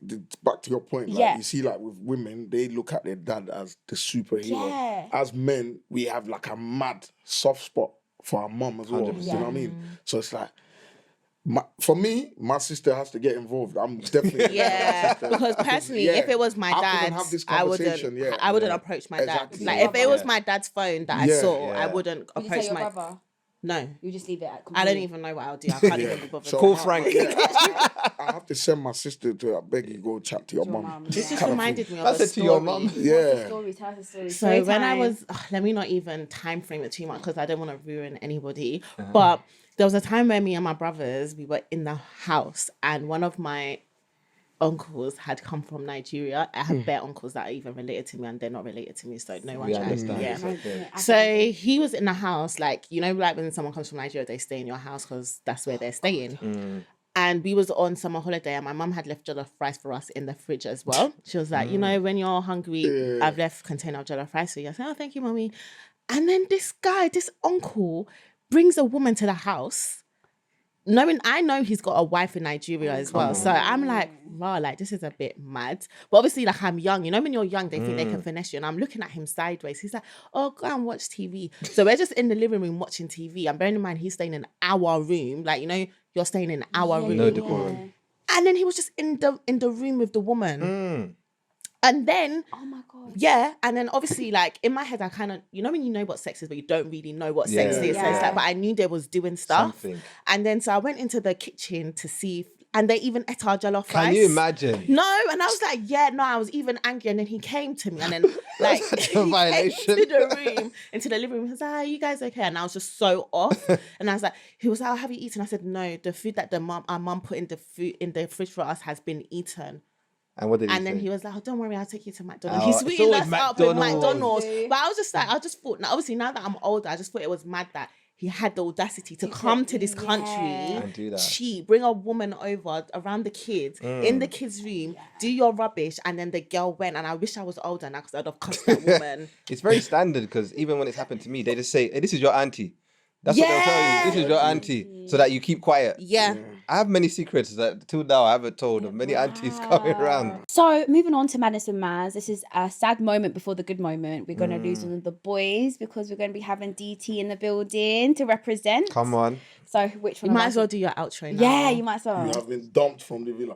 back to your point, like, Yeah. you see, like, with women, they look at their dad as the superhero. Yeah. As men, we have, like, a mad soft spot for our mum as well. 100%. You know what I mean? So it's like, for me, my sister has to get involved. I'm definitely Yeah, because personally, Yeah. if it was my I couldn't dad's, have this I conversation, wouldn't. yeah. I wouldn't Yeah. approach my dad. Exactly. Like if it was Yeah. my dad's phone that I Yeah. saw, Yeah. I wouldn't would you tell approach your my. brother? No. You just leave it at I don't even know what I'll do. I can't even be bothered. Call Frank. I have to send my sister to, I beg you, go chat to your mum. This just reminded me of I a said to story. your mum. Yeah. Story, tell us a story. So when I was, let me not even time frame it too much because I don't want to ruin anybody. But there was a time where me and my brothers, we were in the house and one of my uncles had come from Nigeria. I have bare uncles that are even related to me and they're not related to me, so no one We tried. understand. Yeah. It's okay. So he was in the house, like, you know, like when someone comes from Nigeria, they stay in your house because that's where they're staying. And we was on summer holiday and my mum had left jollof rice for us in the fridge as well. She was like, you know, when you're hungry, I've left a container of jollof rice. So I said, oh, thank you, mommy. And then this uncle brings a woman to the house. I know he's got a wife in Nigeria as well. So I'm like, wow, like this is a bit mad. But obviously, like I'm young. You know, when you're young, they think they can finesse you. And I'm looking at him sideways. He's like, oh, go and watch TV. So we're just in the living room watching TV. And bearing in mind, he's staying in our room. Like, you know, you're staying in our room. No decorum. And then he was just in the room with the woman. And then, oh my God. Yeah, and then obviously, like, in my head, I kind of, you know when you know what sex is, but you don't really know what sex is. So it's like, but I knew they was doing stuff. Something. And then, so I went into the kitchen to see, and they even ate our jollof rice. Can you imagine? No, and I was like, yeah, no, I was even angry. And then he came to me, and then, like, Such a violation. into the room, into the living room. He was like, are you guys okay? And I was just so off. And I was like, he was like, oh, have you eaten? I said, no, the food that our mum put in the fridge for us has been eaten. And what did he And say? then he was like, oh, don't worry, I'll take you to McDonald's. Oh, He's it's sweetened always us up with McDonald's. McDonald's. But I was just like, I just thought, now, obviously, now that I'm older, I just thought it was mad that he had the audacity to come to this country, And do that. cheat, bring a woman over around the kids, in the kids' room, do your rubbish, and then the girl went. And I wish I was older now because I'd have cussed that woman. It's very standard because even when it's happened to me, they just say, hey, this is your auntie. That's what they'll tell you. This is your auntie. So that you keep quiet. Yeah. I have many secrets that till now I haven't told of many aunties coming around. So moving on to Madness and Maz, this is a sad moment before the good moment. We're going to lose one of the boys because we're going to be having DT in the building to represent. Come on. So which one? You might as well do your outro now. Yeah, you might as well. You have been dumped from the villa.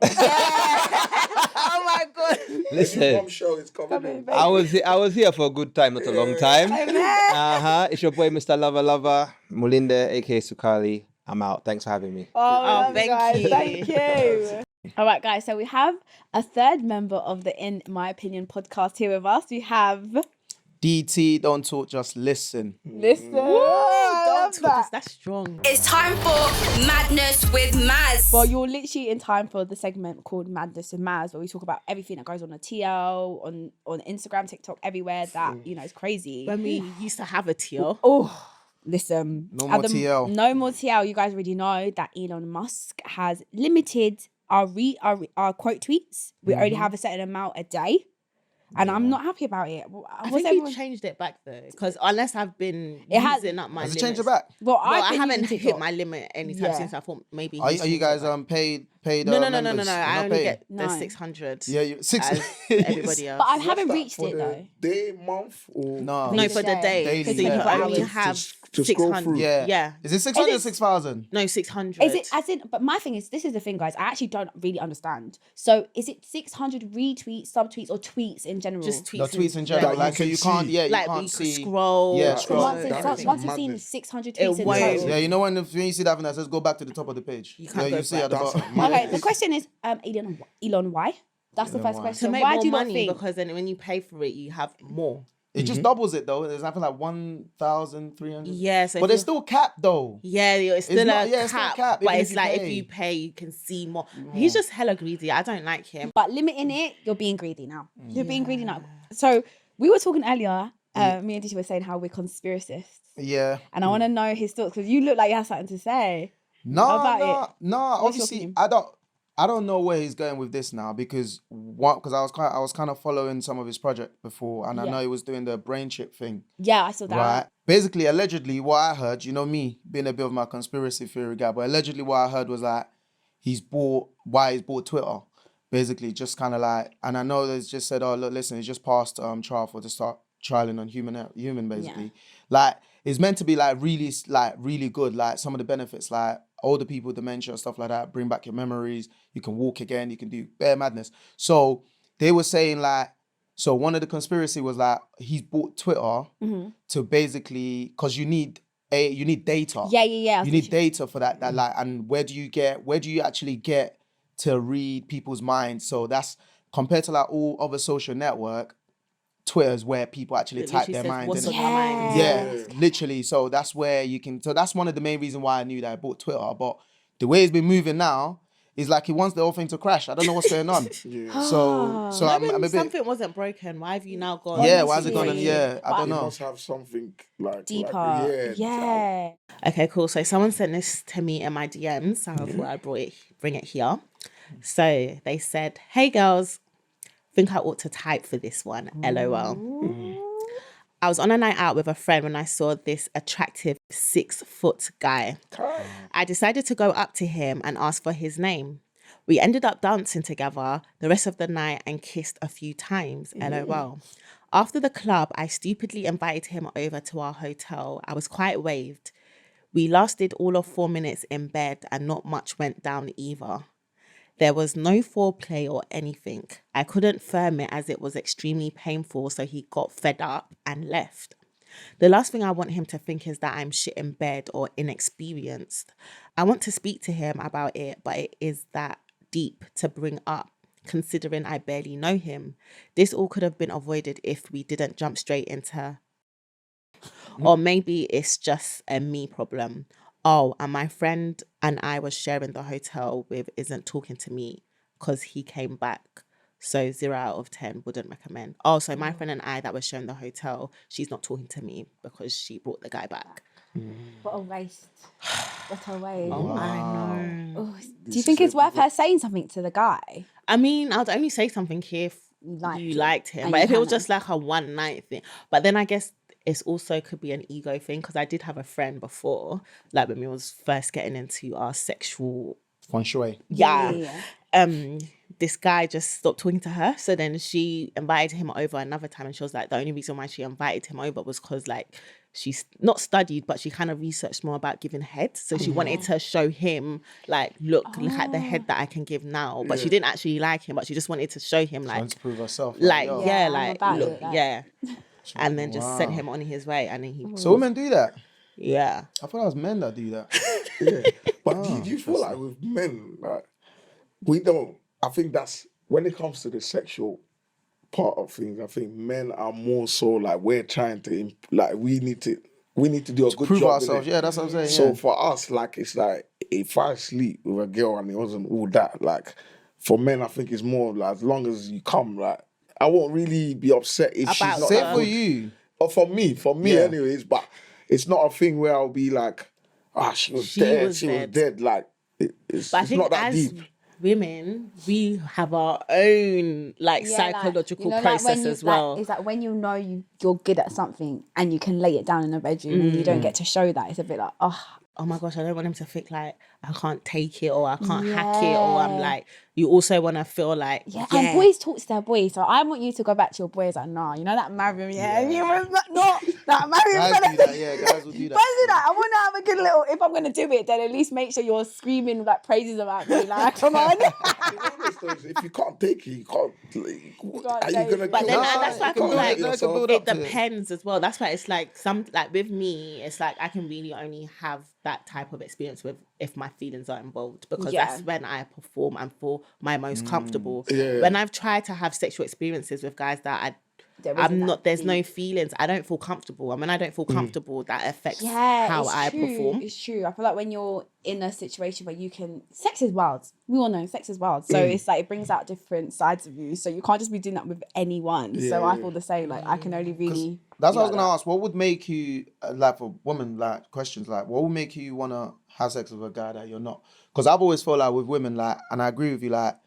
Oh my God. Listen, Bombshell is coming in. I was here for a good time, not a long time. It's your boy, Mr. Lover, Mulinda, aka Sukali. I'm out. Thanks for having me. Oh, thank you. Thank you. All right, guys. So we have a third member of the In My Opinion podcast here with us. We have DT, don't talk, just listen. Listen. Don't talk. That's strong. It's time for Madness with Maz. Well, you're literally in time for the segment called Madness and Maz, where we talk about everything that goes on the TL, on Instagram, TikTok, everywhere that, you know, is crazy. When we used to have a TL. Oh, listen. No more TL. No more TL. You guys already know that Elon Musk has limited our quote tweets. We only have a certain amount a day. And I'm not happy about it. I think he changed it back though, because unless I've been using up my Has limits. it changed it back? Well, I haven't hit my limit anytime since. I thought maybe. Are you guys paid? No. members? You're I not only paid? get the No. 600. Yeah, you 6. As everybody else. But I What's haven't that, reached for it the though. Day, month, or No, for the day. Daily, So you yeah. only To- have to scroll 600. through. Yeah. Yeah. Is it 600 or Is it- 6,000? No, 600. Is it as in? But my thing is, this is the thing, guys. I actually don't really understand. So, is it 600 retweets, subtweets, or tweets in general? Just tweets? No, tweets in general. That Like, you so can you can't, see. yeah, you Like can't we see. scroll. Yeah, So scroll. once That is you've seen madness. 600 It tweets in won't. total. Yeah, you know when you see that thing that says go back to the top of the page. You can't yeah, go you see at the back. bottom. Okay, the question is, Elon, why? That's the first why? question. To make Why more do you not money, think? because then when you pay for it, you have more. It just doubles it though. There's something like 1,300. Yeah, so but if it's still capped though. Yeah, it's still not- a yeah, it's still cap, cap, but even it's if you like pay. if you pay, you can see more. He's just hella greedy. I don't like him. But limiting it, you're being greedy now. You're being greedy now. So we were talking earlier. Me and Dishy were saying how we're conspiracists, Yeah. and I want to know his thoughts because you look like you have something to say. No, about no. What's your Obviously, opinion? I don't know where he's going with this now because I was kind of following some of his project before, and I Yeah. know he was doing the brain chip thing. Yeah, I saw that. Right. Basically, allegedly, what I heard, you know me being a bit of my conspiracy theory guy, but allegedly what I heard was that he's bought Twitter. Basically, just kind of like, and I know there's just said, oh look, listen, he's just passed trial to start trialing on human basically. Like it's meant to be like really good. Like some of the benefits, like older people, dementia, stuff like that, bring back your memories. You can walk again. You can do bare madness. So they were saying like. So one of the conspiracy was like he's bought Twitter to basically, because you need you need data. Yeah. You need data for that. That like, and where do you actually get to read people's minds? So that's compared to like all other social network. Twitter is where people actually type their mind. What's on innit? your mind? Yeah, literally. So that's where you can. So that's one of the main reasons why I knew that I bought Twitter. But the way it's been moving now is like he wants the whole thing to crash. I don't know what's going on. So I'm a bit. Something wasn't broken. Why have you now gone? Yeah, why has it gone? I don't know. It must have something like deeper. Yeah. Okay, cool. So someone sent this to me in my DMs. So I thought I'd bring it here. So they said, "Hey girls, think I ought to type for this one. LOL." I was on a night out with a friend when I saw this attractive 6-foot guy. I decided to go up to him and ask for his name. We ended up dancing together the rest of the night and kissed a few times. LOL. After the club, I stupidly invited him over to our hotel. I was quite waved. We lasted all of 4 minutes in bed and not much went down either. There was no foreplay or anything. I couldn't firm it as it was extremely painful, so he got fed up and left. The last thing I want him to think is that I'm shit in bed or inexperienced. I want to speak to him about it, but it is that deep to bring up, considering I barely know him. This all could have been avoided if we didn't jump straight into... Or maybe it's just a me problem. Oh, and my friend and I was sharing the hotel with isn't talking to me because he came back. So 0 out of 10 wouldn't recommend. Oh, so my friend and I that was sharing the hotel, she's not talking to me because she brought the guy back. What a waste. What a waste. Oh, I know. Oh, do you think it's worth her saying something to the guy? I mean, I'd only say something if you liked him. But if it was just like a one night thing. But then I guess it's also could be an ego thing because I did have a friend before, like when we was first getting into our sexual... Feng shui. Yeah. This guy just stopped talking to her. So then she invited him over another time and she was like, the only reason why she invited him over was because like she's not studied, but she kind of researched more about giving head. So she wanted to show him like, look at the head that I can give now. But she didn't actually like him, but she just wanted to show him like... Trying to prove herself. Look. And then just sent him on his way. And then he... So women do that? Yeah. I thought it was men that do that. But do you feel like with men, like, we don't... I think that's... When it comes to the sexual part of things, I think men are more so like, we're trying to... Like, we need to do a good prove job. Ourselves. Yeah, that's what I'm saying. So for us, like, it's like, if I sleep with a girl and it wasn't all that, like, for men, I think it's more like, as long as you come, like, I won't really be upset if she's not Say that for good. You. Or for me anyways, but it's not a thing where I'll be like, she was dead. Like, it's not that deep. Women, we have our own psychological process as well. It's like when you know you're good at something and you can lay it down in the bedroom and you don't get to show that. It's a bit like, oh my gosh, I don't want him to think like I can't take it or I can't hack it, or I'm like, you also want to feel like, and boys talk to their boys. So I want you to go back to your boys like, nah, you know that Mariam, you was not that Mariam. Guys will do that. I want to have a good little, if I'm going to do it, then at least make sure you're screaming like praises about me. Like, come on. If you can't take it, you can't. Are you going to? But then that's why I feel like it depends as well. That's why it's like with me, it's like I can really only have that type of experience with if my feelings are involved, because that's when I perform and feel my most comfortable. When I've tried to have sexual experiences with guys that there's no feelings, I don't feel comfortable. And when I don't feel comfortable, that affects how I perform. It's true. I feel like when you're in a situation where sex is wild. We all know sex is wild. So it's like it brings out different sides of you. So you can't just be doing that with anyone. So I feel the same. Like I can only really... That's what I was going to ask. What would make you, like for women, like questions like, what would make you want to have sex with a guy that you're not? Because I've always felt like with women, like, and I agree with you, like,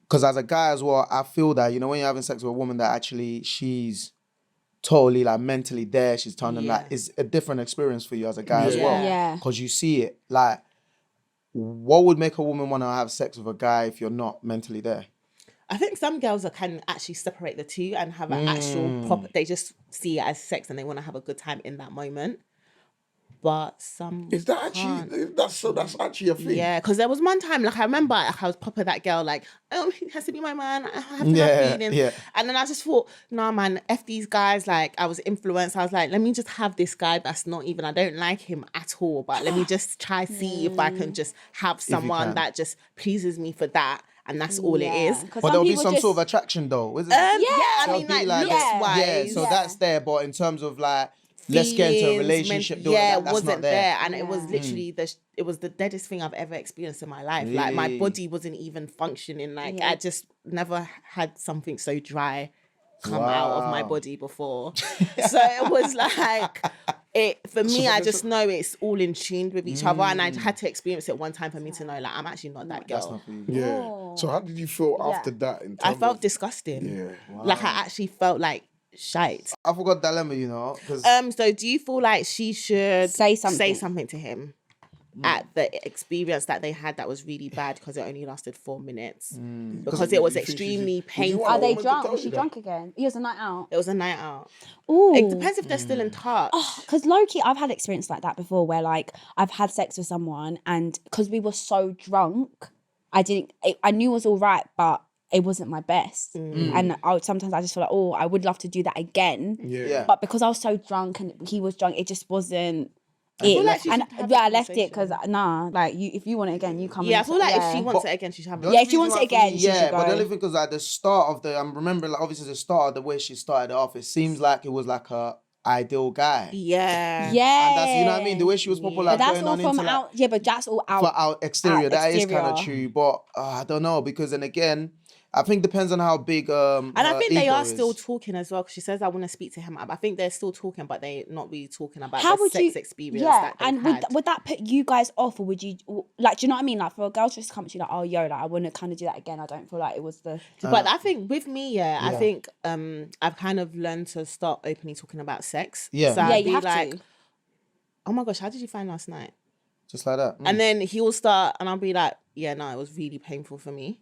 because as a guy as well, I feel that, you know, when you're having sex with a woman that actually she's totally like mentally there, she's turning like, it's a different experience for you as a guy as well. Yeah. Because you see it. Like, what would make a woman want to have sex with a guy if you're not mentally there? I think some girls can actually separate the two and have an actual proper... They just see it as sex and they want to have a good time in that moment. but some Is that actually that's actually a thing? Yeah, because there was one time, like I remember, like, I was proper that girl, like, oh, he has to be my man. I have to have feelings. Yeah. And then I just thought, nah, man, F these guys. Like, I was influenced. I was like, let me just have this guy that's not even, I don't like him at all, but let me just try see if I can just have someone that just pleases me for that. And that's all it is. But there'll be some sort of attraction though, isn't it? I mean, like, looks-wise. Yeah, so that's there. But in terms of like, let's get into a relationship. It wasn't there. And it was literally it was the deadest thing I've ever experienced in my life. Really? Like, my body wasn't even functioning. Like, I just never had something so dry come out of my body before. So it was like, for me, I just know it's all in tune with each other. And I had to experience it one time for me to know, like, I'm actually not that girl. That's not for you. Yeah. So how did you feel after that? I felt disgusting. Yeah. Wow. Like, I actually felt like shite. I forgot dilemma, you know. So do you feel like she should say something to him at the experience that they had that was really bad because it only lasted 4 minutes? Because it was extremely painful. Are they drunk? Was she drunk again? It was a night out. It was a night out. Ooh. It depends if they're still in touch. Because low-key, I've had experience like that before where like I've had sex with someone and because we were so drunk, I knew it was all right, but it wasn't my best. And sometimes I just feel like, I would love to do that again. Yeah. But because I was so drunk and he was drunk, it just wasn't I feel like she and should have a I left it because conversation. if you want it again, you come. Yeah, I feel like if she wants it again, she should have it. Yeah, if she wants it again, she should but go. the only thing is at the start of I remember, like, obviously the start of the way she started it off, it seems like it was like a ideal guy. Yeah. Yeah. And that's, you know what I mean? The way she was popular, But that's going all on from into out. Yeah, but that's all out. for out exterior. That is exterior. kind of true, but I don't know, because then again, I think depends on how big And I think they ego are is. still talking as well, because she says, I want to speak to him. I think they're still talking, but they're not really talking about the sex experience that they've had. Would that put you guys off, or would you, like, do you know what I mean? Like, for a girl to just come to you like, oh, yo, like, I want to kind of do that again. I don't feel like it was the... But I think with me, I think I've kind of learned to start openly talking about sex. Yeah. So Yeah, I'd you be have like, to. oh my gosh, how did you find last night? Just like that. And then he will start, and I'll be like, yeah, no, it was really painful for me.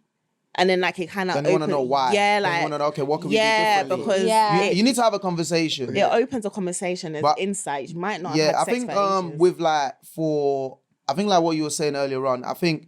And then, like, it kind of Then you want to know why. Yeah, Then like... you want to know, okay, what can we do differently? Because you need to have a conversation. it opens a conversation. There's insight. You might not have had sex for ages. With like I think like what you were saying earlier on, I think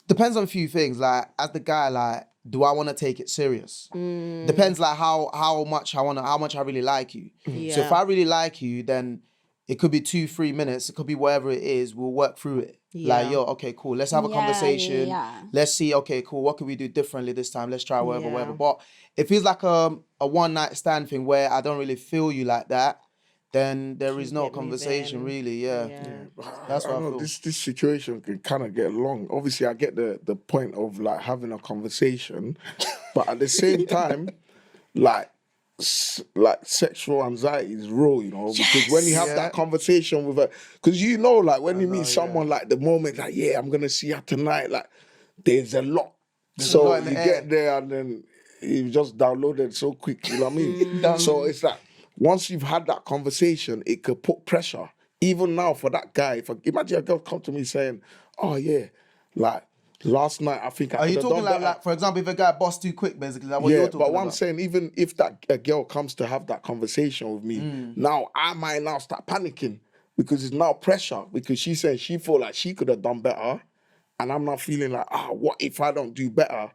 depends on a few things. Like, as the guy, like, do I want to take it serious? Depends like how much I really like you. Yeah. So if I really like you, then it could be 2-3 minutes. It could be whatever it is. We'll work through it. Yeah. Like, yo, okay, cool. Let's have a conversation. Yeah. Let's see, okay, cool. What can we do differently this time? Let's try whatever. But if it's like a one night stand thing where I don't really feel you like that, then there is no conversation really. Yeah. That's what I feel. This situation can kind of get long. Obviously, I get the point of like having a conversation, but at the same time, like sexual anxiety is real, you know, because when you have that conversation with her, because you know, like when you meet someone, like the moment, like, yeah, I'm gonna see her tonight, like there's a lot. So you get there and then you just downloaded so quick, you know what I mean? So it's like once you've had that conversation, it could put pressure. Even now for that guy, imagine a girl come to me saying, oh yeah, like last night I think I Are you could've talking done better. like, for example, if a guy bossed too quick, basically, like what you're talking but about? what I'm saying, even if a girl comes to have that conversation with me, now I might now start panicking because it's now pressure, because she said she feel like she could have done better, and I'm not feeling like, what if I don't do better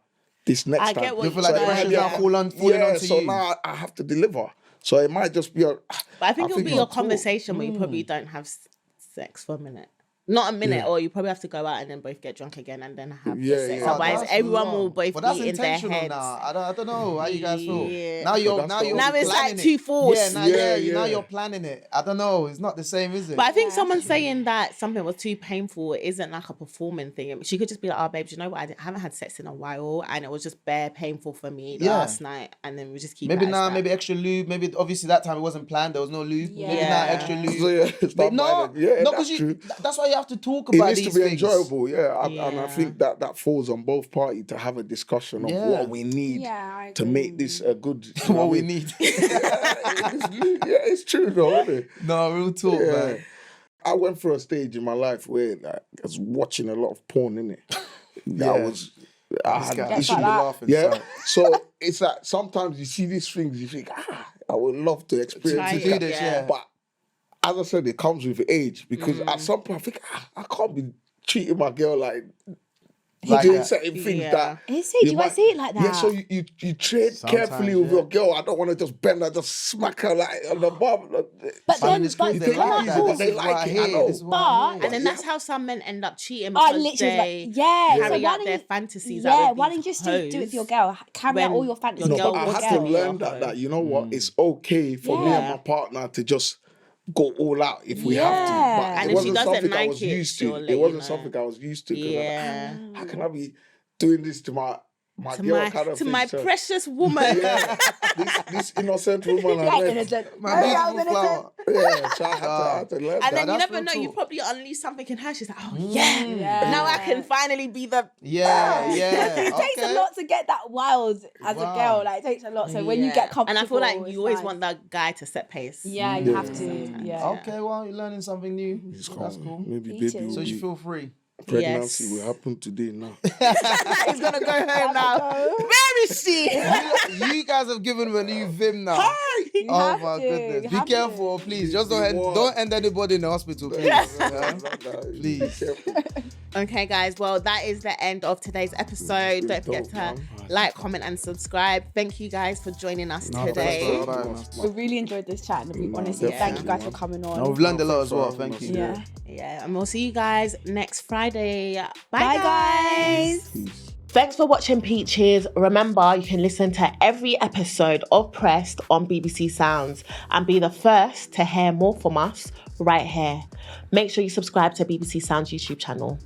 this next time? I get what You feel like the pressure's now falling onto so you. now I have to deliver. So it might just be But I think it'll be you'll a conversation where you probably don't have sex for a minute. Not a minute, or you probably have to go out and then both get drunk again and then have sex. Otherwise, That's everyone long. will both But that's be in their intentional heads. now. I don't know how you guys feel. Yeah. Now you're Now planning it's like it. too forced. Now you're planning it. I don't know. It's not the same, is it? But I think someone saying that something was too painful isn't like a performing thing. She could just be like, oh, babe, do you know what? I haven't had sex in a while and it was just bare painful for me last night. And then we just keep maybe it now, as that. maybe extra lube. Maybe obviously that time it wasn't planned. There was no lube. Yeah. Maybe now extra lube. So No, that's because true. that's why you have to talk It about needs these to be things. enjoyable, and I think that falls on both parties to have a discussion of what we need to make this a good. What we need. It's true though, isn't it? No, real talk, man. I went through a stage in my life where I was watching a lot of porn, innit? I had You should be like that. laughing. yeah. son. So it's like sometimes you see these things, you think, I would love to experience Try it, it, yeah. but as I said, it comes with age because at some point I think I can't be treating my girl like doing certain things that. Is it? You might see it like that. Yeah, so you trade carefully with your girl. I don't want to just bend her, just smack her like on the bum. But then, they like that. They like it. I know. And then that's how some men end up cheating because they carry out their fantasies. Yeah, why don't you just do it with your girl? Carry out all your fantasies. No, but I had to learn that you know what? It's okay for me and my partner to just go all out if we have to. But and it if she wasn't doesn't something I like was it, used to. she'll It wasn't something I was used to. Yeah. Like, how can I be doing this to my girl kind of to thing? my precious woman. Yeah, this innocent woman I met. My beautiful flower. Yeah, so I had to learn And that. then you never know, you probably unleash something in her. She's like, oh yeah. Now I can finally be the It takes a lot to get that wild as a girl. Like it takes a lot. So when you get comfortable, and I feel like you always want that guy to set pace. Yeah, you have to. Yeah. Okay, well, you're learning something new. That's cool. Maybe baby So will you be feel free. pregnancy will happen today now. He's gonna go home now. Where is she? You guys have given him a new vim now. Oh my goodness. Be careful, please. Just don't end anybody in the hospital, please. Please. Okay, guys. Well, that is the end of today's episode. Don't forget to like, comment, and subscribe. Thank you guys for joining us today. We really enjoyed this chat, and we honestly thank you guys for coming on. We've learned a lot as well. Thank you. Yeah, and we'll see you guys next Friday. Bye guys. Peace. Thanks for watching, Peaches. Remember, you can listen to every episode of Pressed on BBC Sounds and be the first to hear more from us right here. Make sure you subscribe to BBC Sounds YouTube channel.